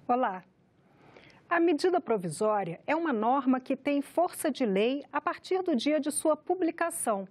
Olá. A medida provisória é uma norma que tem força de lei a partir do dia de sua publicação.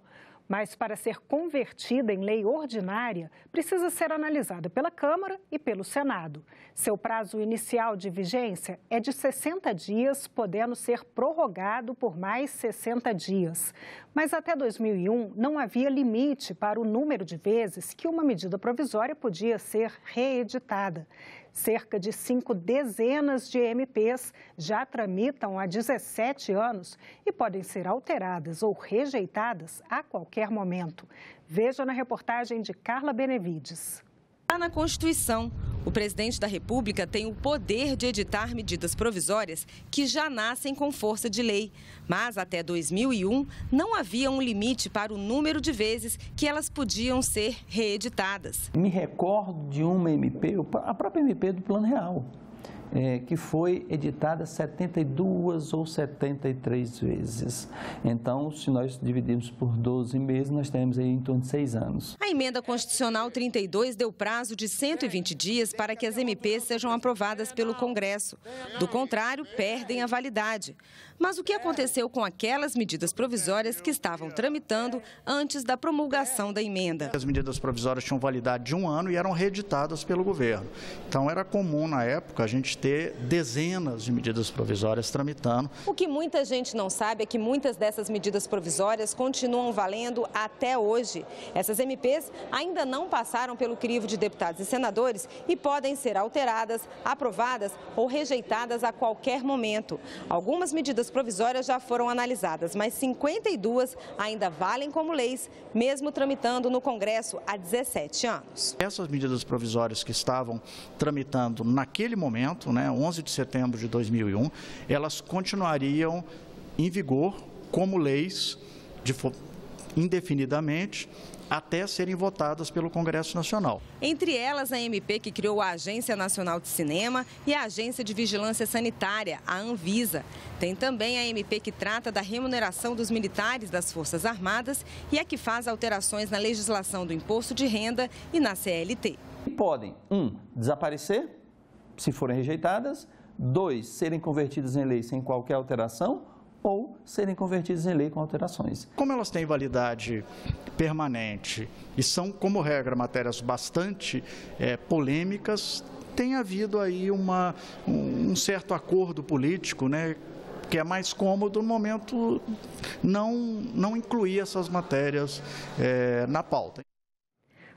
Mas, para ser convertida em lei ordinária, precisa ser analisada pela Câmara e pelo Senado. Seu prazo inicial de vigência é de 60 dias, podendo ser prorrogado por mais 60 dias. Mas até 2001 não havia limite para o número de vezes que uma medida provisória podia ser reeditada. Cerca de 5 dezenas de MPs já tramitam há 17 anos e podem ser alteradas ou rejeitadas a qualquer momento. Veja na reportagem de Carla Benevides. Está na Constituição. O presidente da República tem o poder de editar medidas provisórias que já nascem com força de lei. Mas até 2001 não havia um limite para o número de vezes que elas podiam ser reeditadas. Me recordo de uma MP, a própria MP do Plano Real, que foi editada 72 ou 73 vezes. Então, se nós dividirmos por 12 meses, nós temos aí em torno de 6 anos. A Emenda Constitucional 32 deu prazo de 120 dias para que as MPs sejam aprovadas pelo Congresso. Do contrário, perdem a validade. Mas o que aconteceu com aquelas medidas provisórias que estavam tramitando antes da promulgação da emenda? As medidas provisórias tinham validade de 1 ano e eram reeditadas pelo governo. Então, era comum, na época, a gente ter dezenas de medidas provisórias tramitando. O que muita gente não sabe é que muitas dessas medidas provisórias continuam valendo até hoje. Essas MPs ainda não passaram pelo crivo de deputados e senadores e podem ser alteradas, aprovadas ou rejeitadas a qualquer momento. Algumas medidas provisórias já foram analisadas, mas 52 ainda valem como leis, mesmo tramitando no Congresso há 17 anos. Essas medidas provisórias que estavam tramitando naquele momento, 11 de setembro de 2001, elas continuariam em vigor como leis indefinidamente até serem votadas pelo Congresso Nacional. Entre elas, a MP que criou a Agência Nacional de Cinema e a Agência de Vigilância Sanitária, a Anvisa. Tem também a MP que trata da remuneração dos militares das Forças Armadas e a que faz alterações na legislação do imposto de renda e na CLT. Podem, 1, desaparecer, se forem rejeitadas, 2, serem convertidas em lei sem qualquer alteração, ou serem convertidas em lei com alterações. Como elas têm validade permanente e são, como regra, matérias bastante polêmicas, tem havido aí um certo acordo político, que é mais cômodo no momento não incluir essas matérias na pauta.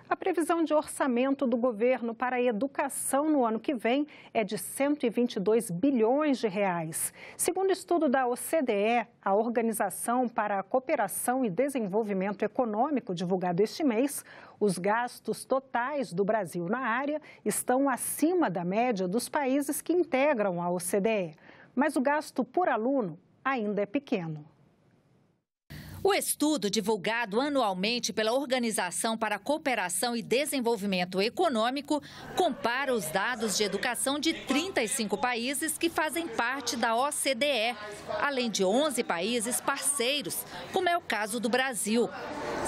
A previsão de orçamento do governo para a educação no ano que vem é de 122 bilhões de reais. Segundo estudo da OCDE, a Organização para a Cooperação e Desenvolvimento Econômico, divulgado este mês, os gastos totais do Brasil na área estão acima da média dos países que integram a OCDE. Mas o gasto por aluno ainda é pequeno. O estudo, divulgado anualmente pela Organização para a Cooperação e Desenvolvimento Econômico, compara os dados de educação de 35 países que fazem parte da OCDE, além de 11 países parceiros, como é o caso do Brasil.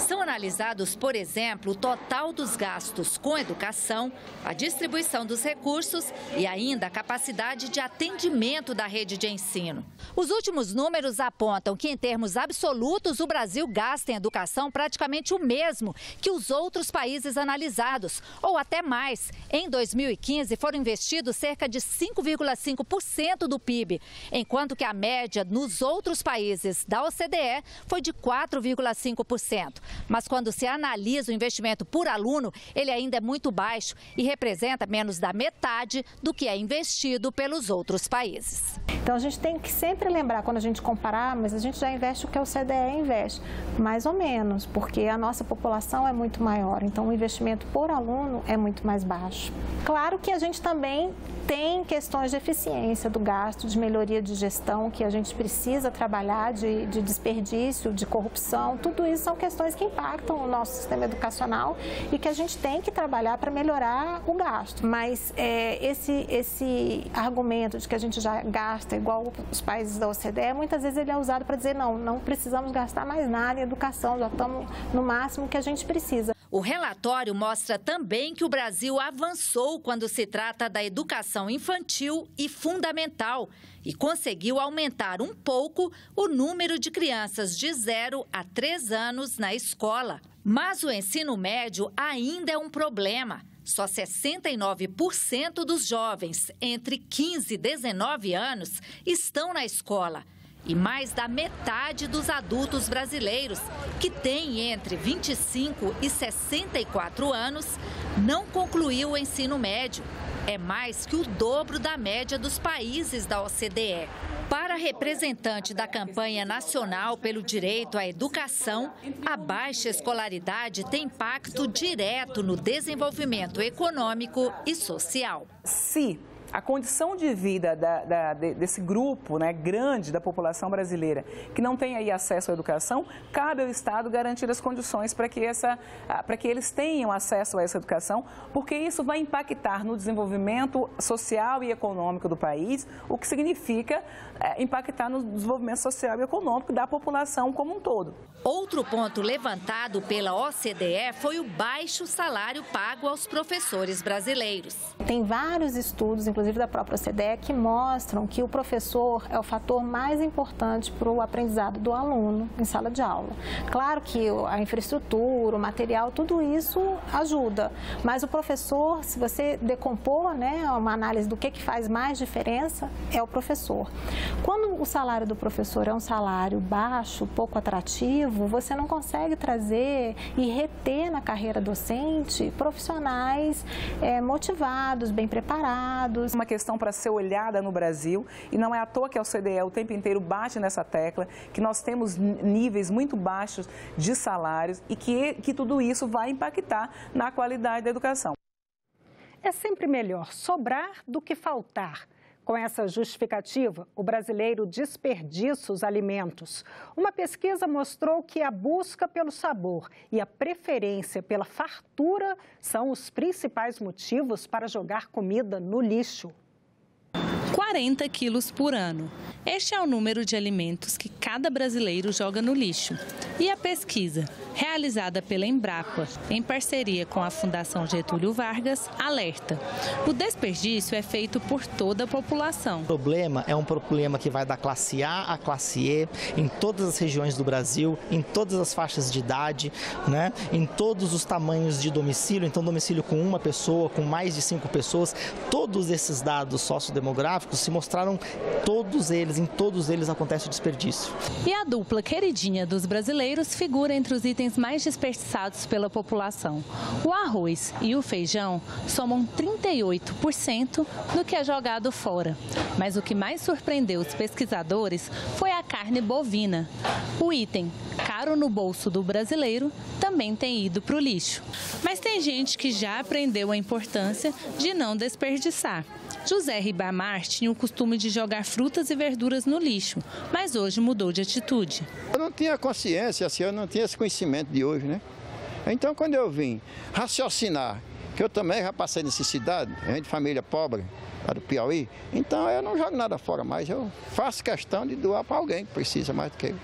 São analisados, por exemplo, o total dos gastos com educação, a distribuição dos recursos e ainda a capacidade de atendimento da rede de ensino. Os últimos números apontam que, em termos absolutos, o Brasil gasta em educação praticamente o mesmo que os outros países analisados, ou até mais. Em 2015, foram investidos cerca de 5,5% do PIB, enquanto que a média nos outros países da OCDE foi de 4,5%. Mas quando se analisa o investimento por aluno, ele ainda é muito baixo e representa menos da metade do que é investido pelos outros países. Então, a gente tem que sempre lembrar, quando a gente comparar, mas a gente já investe o que a OCDE investe, mais ou menos, porque a nossa população é muito maior, então o investimento por aluno é muito mais baixo. Claro que a gente também tem questões de eficiência do gasto, de melhoria de gestão, que a gente precisa trabalhar, de desperdício, de corrupção, tudo isso são questões que impactam o nosso sistema educacional e que a gente tem que trabalhar para melhorar o gasto. Mas esse argumento de que a gente já gasta igual os países da OCDE, muitas vezes ele é usado para dizer não precisamos gastar mais nada em educação, já estamos no máximo que a gente precisa. O relatório mostra também que o Brasil avançou quando se trata da educação infantil e fundamental e conseguiu aumentar um pouco o número de crianças de 0 a 3 anos na escola. Mas o ensino médio ainda é um problema. Só 69% dos jovens entre 15 e 19 anos estão na escola. E mais da metade dos adultos brasileiros, que têm entre 25 e 64 anos, não concluiu o ensino médio. É mais que o dobro da média dos países da OCDE. Para a representante da campanha nacional pelo direito à educação, a baixa escolaridade tem impacto direto no desenvolvimento econômico e social. Se a condição de vida desse grupo, né, grande da população brasileira que não tem aí acesso à educação, cabe ao Estado garantir as condições para que eles tenham acesso a essa educação, porque isso vai impactar no desenvolvimento social e econômico do país, o que significa impactar no desenvolvimento social e econômico da população como um todo. Outro ponto levantado pela OCDE foi o baixo salário pago aos professores brasileiros. Tem vários estudos, inclusive da própria OCDE, que mostram que o professor é o fator mais importante para o aprendizado do aluno em sala de aula. Claro que a infraestrutura, o material, tudo isso ajuda, mas o professor, se você decompor, né, uma análise do que faz mais diferença, é o professor. Quando o salário do professor é um salário baixo, pouco atrativo, você não consegue trazer e reter na carreira docente profissionais motivados, bem preparados. Uma questão para ser olhada no Brasil, e não é à toa que a OCDE o tempo inteiro bate nessa tecla, que nós temos níveis muito baixos de salários e que tudo isso vai impactar na qualidade da educação. É sempre melhor sobrar do que faltar. Com essa justificativa, o brasileiro desperdiça os alimentos. Uma pesquisa mostrou que a busca pelo sabor e a preferência pela fartura são os principais motivos para jogar comida no lixo. 40 quilos por ano. Este é o número de alimentos que cada brasileiro joga no lixo. E a pesquisa, realizada pela Embrapa, em parceria com a Fundação Getúlio Vargas, alerta: o desperdício é feito por toda a população. O problema é um problema que vai da classe A à classe E, em todas as regiões do Brasil, em todas as faixas de idade, né? Em todos os tamanhos de domicílio, então domicílio com uma pessoa, com mais de 5 pessoas, todos esses dados sociodemográficos se mostraram, em todos eles acontece o desperdício. E a dupla queridinha dos brasileiros figura entre os itens mais desperdiçados pela população. O arroz e o feijão somam 38% do que é jogado fora. Mas o que mais surpreendeu os pesquisadores foi a carne bovina. O item, caro no bolso do brasileiro, também tem ido para o lixo. Mas tem gente que já aprendeu a importância de não desperdiçar. José Ribamar tinha o costume de jogar frutas e verduras no lixo, mas hoje mudou de atitude. Eu não tinha consciência, assim, eu não tinha esse conhecimento de hoje, né? Então, quando eu vim raciocinar, que eu também já passei necessidade, gente de família pobre, lá do Piauí, então eu não jogo nada fora mais, eu faço questão de doar para alguém que precisa mais do que eu.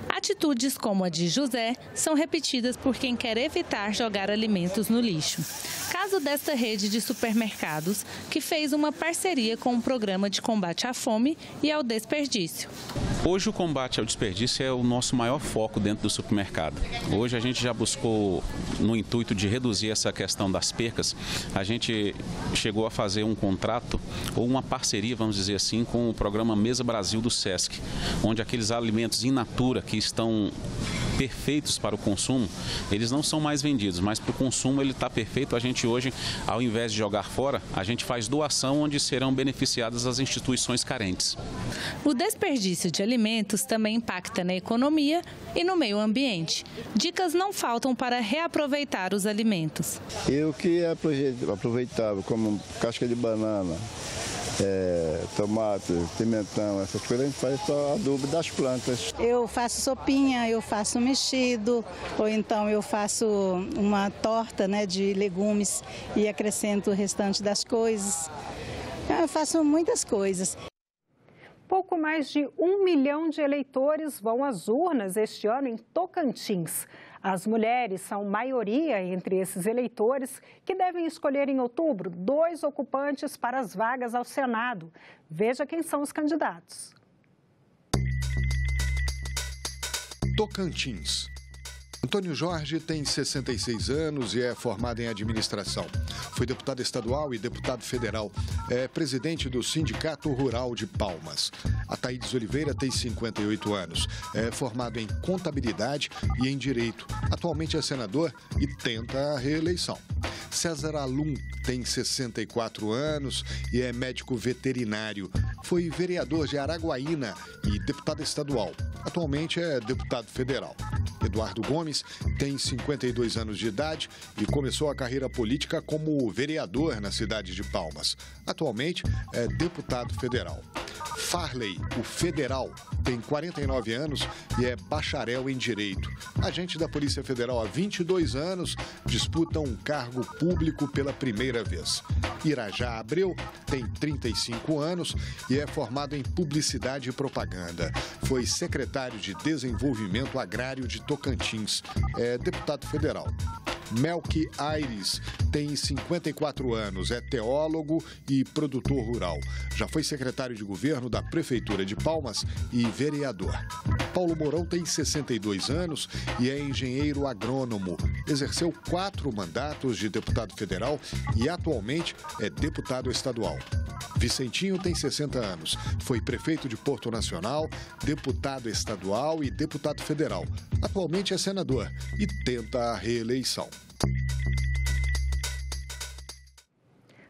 Atitudes como a de José são repetidas por quem quer evitar jogar alimentos no lixo. Caso desta rede de supermercados, que fez uma parceria com o Programa de Combate à Fome e ao Desperdício. Hoje o combate ao desperdício é o nosso maior foco dentro do supermercado. Hoje a gente já buscou, no intuito de reduzir essa questão das percas, a gente chegou a fazer um contrato ou uma parceria, vamos dizer assim, com o programa Mesa Brasil do SESC, onde aqueles alimentos in natura que estão perfeitos para o consumo, eles não são mais vendidos, mas para o consumo ele está perfeito. A gente hoje, ao invés de jogar fora, a gente faz doação onde serão beneficiadas as instituições carentes. O desperdício de alimentos também impacta na economia e no meio ambiente. Dicas não faltam para reaproveitar os alimentos. Eu que aproveitava como casca de banana, tomate, pimentão, essas coisas, a gente faz só adubo das plantas. Eu faço sopinha, eu faço mexido, ou então eu faço uma torta, né, de legumes e acrescento o restante das coisas. Eu faço muitas coisas. Pouco mais de 1 milhão de eleitores vão às urnas este ano em Tocantins. As mulheres são maioria entre esses eleitores que devem escolher em outubro 2 ocupantes para as vagas ao Senado. Veja quem são os candidatos. Tocantins. Antônio Jorge tem 66 anos e é formado em administração. Foi deputado estadual e deputado federal. É presidente do Sindicato Rural de Palmas. Ataídes Oliveira tem 58 anos. É formado em contabilidade e em direito. Atualmente é senador e tenta a reeleição. César Alum tem 64 anos e é médico veterinário. Foi vereador de Araguaína e deputado estadual. Atualmente é deputado federal. Eduardo Gomes tem 52 anos de idade e começou a carreira política como vereador na cidade de Palmas. Atualmente é deputado federal. Farley, o federal, tem 49 anos e é bacharel em Direito. Agente da Polícia Federal há 22 anos, disputa um cargo público pela primeira vez. Irajá Abreu tem 35 anos e é formado em Publicidade e Propaganda. Foi secretário de Desenvolvimento Agrário de Tocantins. É deputado federal. Melqui Aires tem 54 anos, é teólogo e produtor rural. Já foi secretário de governo da Prefeitura de Palmas e vereador. Paulo Mourão tem 62 anos e é engenheiro agrônomo. Exerceu 4 mandatos de deputado federal e atualmente é deputado estadual. Vicentinho tem 60 anos, foi prefeito de Porto Nacional, deputado estadual e deputado federal. Atualmente é senador e tenta a reeleição.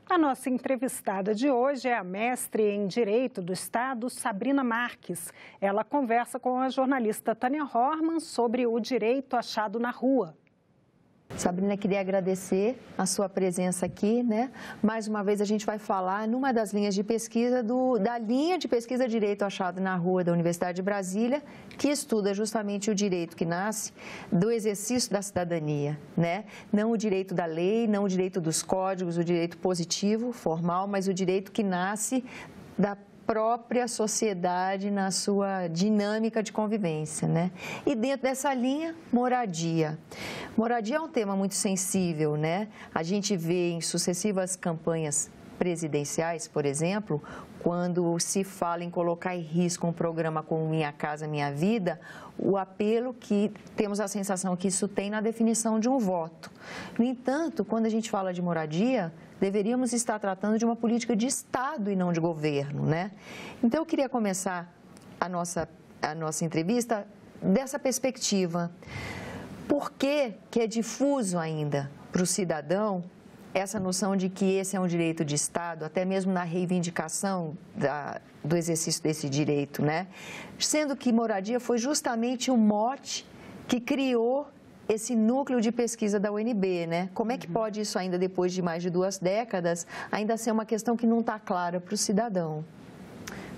A nossa entrevistada de hoje é a mestre em Direito do Estado, Sabrina Marques. Ela conversa com a jornalista Tânia Horman sobre o direito achado na rua. Sabrina, queria agradecer a sua presença aqui, né? Mais uma vez a gente vai falar numa das linhas de pesquisa da linha de pesquisa Direito Achado na Rua da Universidade de Brasília, que estuda justamente o direito que nasce do exercício da cidadania, né? Não o direito da lei, não o direito dos códigos, o direito positivo, formal, mas o direito que nasce da própria sociedade na sua dinâmica de convivência, né? E dentro dessa linha, moradia. Moradia é um tema muito sensível, né? A gente vê em sucessivas campanhas presidenciais, por exemplo, quando se fala em colocar em risco um programa como Minha Casa Minha Vida, o apelo que temos a sensação que isso tem na definição de um voto. No entanto, quando a gente fala de moradia, deveríamos estar tratando de uma política de Estado e não de governo, né? Então, eu queria começar a nossa entrevista dessa perspectiva. Por que é difuso ainda para o cidadão essa noção de que esse é um direito de Estado, até mesmo na reivindicação do exercício desse direito, né? Sendo que moradia foi justamente o mote que criou esse núcleo de pesquisa da UNB, né? Como é que pode isso ainda, depois de mais de 2 décadas, ainda ser uma questão que não está clara para o cidadão?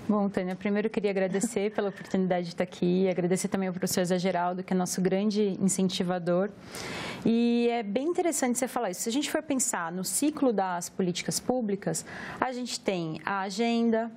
Bom, Tânia, primeiro eu queria agradecer pela oportunidade de estar aqui, agradecer também ao professor Zé Geraldo, que é nosso grande incentivador. E é bem interessante você falar isso. Se a gente for pensar no ciclo das políticas públicas, a gente tem a agenda,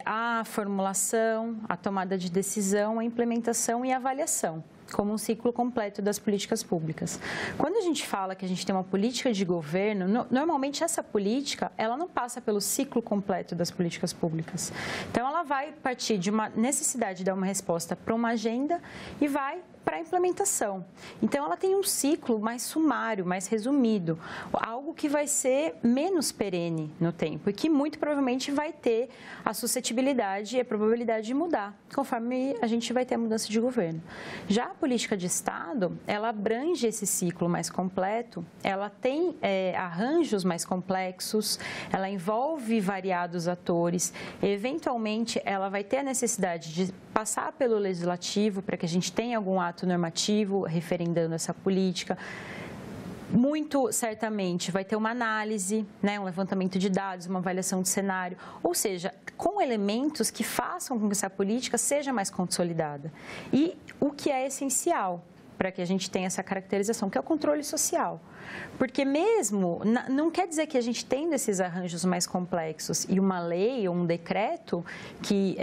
a formulação, a tomada de decisão, a implementação e a avaliação, como um ciclo completo das políticas públicas. Quando a gente fala que a gente tem uma política de governo, normalmente essa política, ela não passa pelo ciclo completo das políticas públicas. Então, ela vai partir de uma necessidade de dar uma resposta para uma agenda e vai para a implementação. Então, ela tem um ciclo mais sumário, mais resumido, algo que vai ser menos perene no tempo e que muito provavelmente vai ter a suscetibilidade e a probabilidade de mudar, conforme a gente vai ter a mudança de governo. Já a política de Estado, ela abrange esse ciclo mais completo, ela tem arranjos mais complexos, ela envolve variados atores, eventualmente ela vai ter a necessidade de passar pelo legislativo para que a gente tenha algum ato normativo referendando essa política. Muito certamente vai ter uma análise, né, um levantamento de dados, uma avaliação de cenário, ou seja, com elementos que façam com que essa política seja mais consolidada. E o que é essencial para que a gente tenha essa caracterização, que é o controle social. Porque mesmo, não quer dizer que a gente tendo esses arranjos mais complexos e uma lei ou um decreto que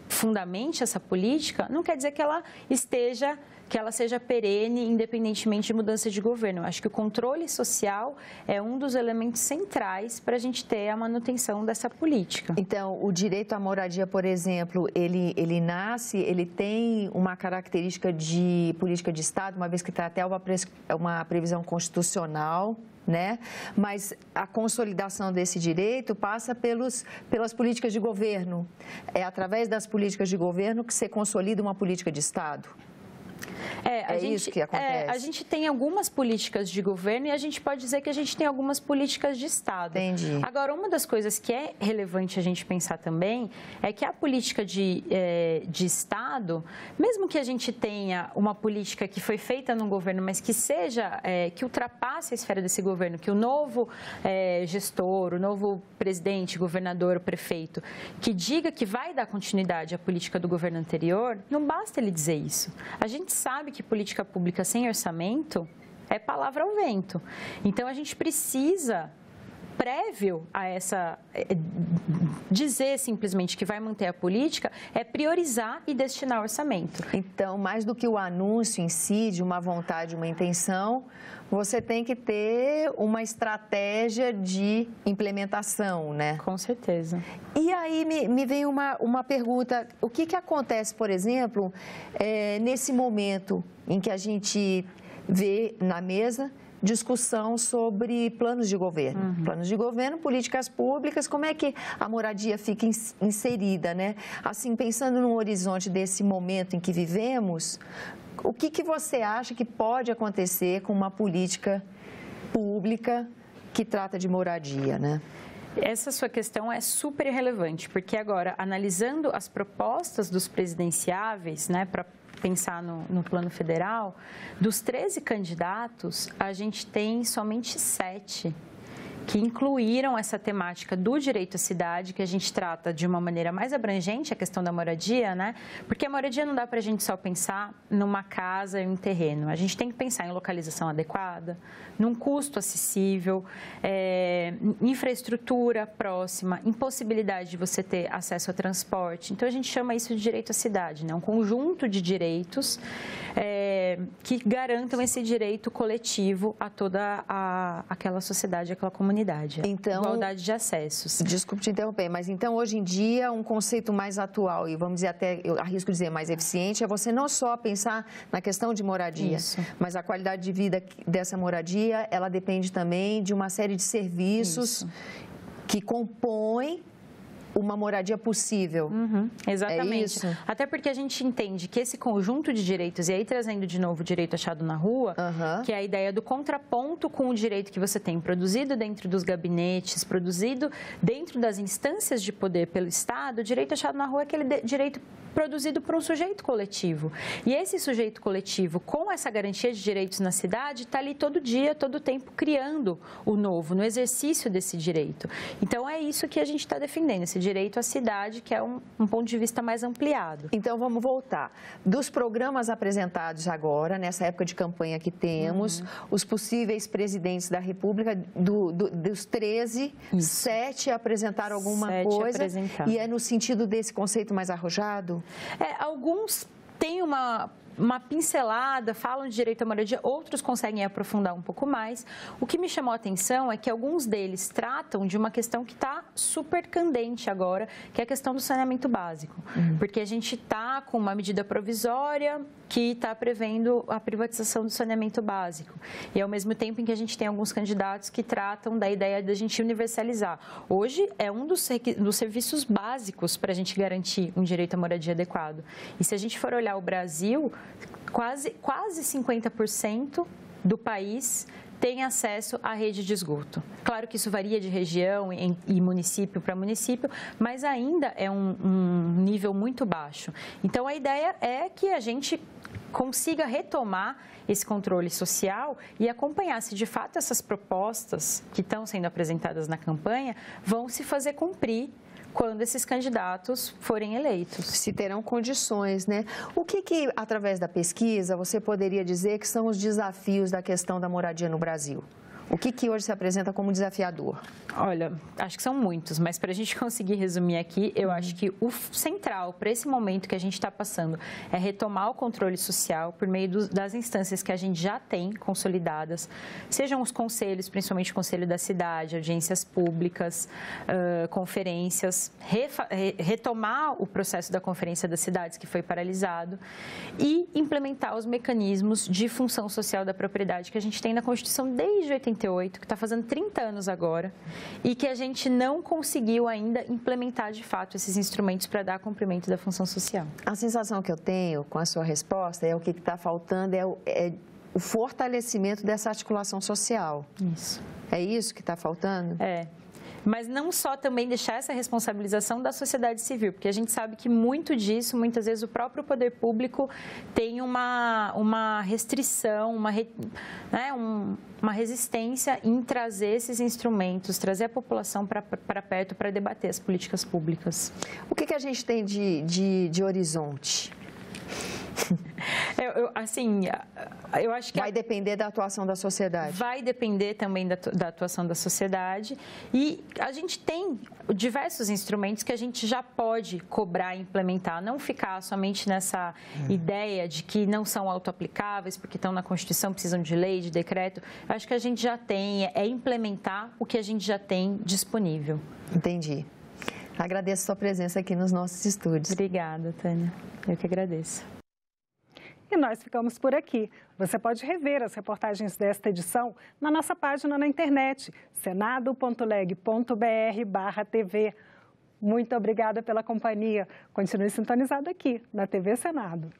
fundamente essa política, não quer dizer que ela esteja, que ela seja perene, independentemente de mudança de governo. Eu acho que o controle social é um dos elementos centrais para a gente ter a manutenção dessa política. Então, o direito à moradia, por exemplo, ele tem uma característica de política de Estado, uma vez que está até uma previsão constitucional, né? Mas a consolidação desse direito passa pelas políticas de governo. É através das políticas de governo que se consolida uma política de Estado. Isso que acontece. A gente tem algumas políticas de governo e a gente pode dizer que a gente tem algumas políticas de Estado. Entendi. Agora, uma das coisas que é relevante a gente pensar também é que a política de Estado, mesmo que a gente tenha uma política que foi feita no governo, mas que que ultrapasse a esfera desse governo, que o novo gestor, o novo presidente, governador, prefeito, que diga que vai dar continuidade à política do governo anterior, não basta ele dizer isso. A gente sabe que política pública sem orçamento é palavra ao vento. Então, a gente precisa, prévio a dizer simplesmente que vai manter a política, é priorizar e destinar orçamento. Então, mais do que o anúncio em si, de uma vontade, uma intenção, você tem que ter uma estratégia de implementação, né? Com certeza. E aí me vem uma pergunta, o que acontece, por exemplo, nesse momento em que a gente vê na mesa discussão sobre planos de governo. Uhum. Planos de governo, políticas públicas, como é que a moradia fica inserida, né? Assim, pensando no horizonte desse momento em que vivemos, o que você acha que pode acontecer com uma política pública que trata de moradia, né? Essa sua questão é super relevante, porque agora, analisando as propostas dos presidenciáveis, né, para pensar no plano federal, dos 13 candidatos, a gente tem somente 7 que incluíram essa temática do direito à cidade, que a gente trata de uma maneira mais abrangente, a questão da moradia, né? Porque a moradia não dá para a gente só pensar numa casa e um terreno. A gente tem que pensar em localização adequada, num custo acessível, infraestrutura próxima, impossibilidade de você ter acesso a transporte. Então, a gente chama isso de direito à cidade, né? Um conjunto de direitos que garantam esse direito coletivo a toda aquela sociedade, aquela comunidade. Então, igualdade de acessos. Desculpe te interromper, mas então hoje em dia um conceito mais atual e vamos dizer até, eu arrisco dizer, mais eficiente é você não só pensar na questão de moradia, mas a qualidade de vida dessa moradia, ela depende também de uma série de serviços que compõem uma moradia possível. Exatamente. É isso? Até porque a gente entende que esse conjunto de direitos, e aí trazendo de novo o direito achado na rua, que é a ideia do contraponto com o direito que você tem produzido dentro dos gabinetes, produzido dentro das instâncias de poder pelo Estado, o direito achado na rua é aquele direito produzido por um sujeito coletivo. E esse sujeito coletivo, com essa garantia de direitos na cidade, está ali todo dia, todo tempo, criando o novo, no exercício desse direito. Então, é isso que a gente está defendendo, esse direito à cidade, que é um ponto de vista mais ampliado. Então, vamos voltar. Dos programas apresentados agora, nessa época de campanha que temos, os possíveis presidentes da República, dos 13, 7 apresentaram alguma coisa. E é no sentido desse conceito mais arrojado? Alguns têm uma pincelada, falam de direito à moradia, outros conseguem aprofundar um pouco mais. O que me chamou a atenção é que alguns deles tratam de uma questão que está super candente agora, que é a questão do saneamento básico. Porque a gente está com uma medida provisória que está prevendo a privatização do saneamento básico. E ao mesmo tempo em que a gente tem alguns candidatos que tratam da ideia de a gente universalizar. Hoje é um dos serviços básicos para a gente garantir um direito à moradia adequado. E se a gente for olhar o Brasil, quase 50% do país tem acesso à rede de esgoto. Claro que isso varia de região e município para município, mas ainda é um nível muito baixo. Então, a ideia é que a gente consiga retomar esse controle social e acompanhar se, de fato, essas propostas que estão sendo apresentadas na campanha vão se fazer cumprir quando esses candidatos forem eleitos. Se terão condições, né? O que, através da pesquisa, você poderia dizer que são os desafios da questão da moradia no Brasil? O que hoje se apresenta como desafiador? Olha, acho que são muitos, mas para a gente conseguir resumir aqui, eu acho que o central para esse momento que a gente está passando é retomar o controle social por meio das instâncias que a gente já tem consolidadas, sejam os conselhos, principalmente o Conselho da Cidade, audiências públicas, conferências, retomar o processo da Conferência das Cidades, que foi paralisado, e implementar os mecanismos de função social da propriedade que a gente tem na Constituição desde 88, que está fazendo 30 anos agora, e que a gente não conseguiu ainda implementar de fato esses instrumentos para dar cumprimento da função social. A sensação que eu tenho com a sua resposta é o que está faltando é o fortalecimento dessa articulação social. Isso. É isso que está faltando? É. Mas não só também deixar essa responsabilização da sociedade civil, porque a gente sabe que muito disso, muitas vezes, o próprio poder público tem uma restrição, uma resistência em trazer esses instrumentos, trazer a população para perto para debater as políticas públicas. O que a gente tem de horizonte? Eu acho que vai depender da atuação da sociedade. Vai depender também da atuação da sociedade, e a gente tem diversos instrumentos que a gente já pode cobrar e implementar, não ficar somente nessa ideia de que não são autoaplicáveis porque estão na Constituição, precisam de lei, de decreto. Eu acho que a gente já tem, é implementar o que a gente já tem disponível. Entendi. Agradeço a sua presença aqui nos nossos estúdios. Obrigada, Tânia. Eu que agradeço. E nós ficamos por aqui. Você pode rever as reportagens desta edição na nossa página na internet, senado.leg.br/TV. Muito obrigada pela companhia. Continue sintonizado aqui na TV Senado.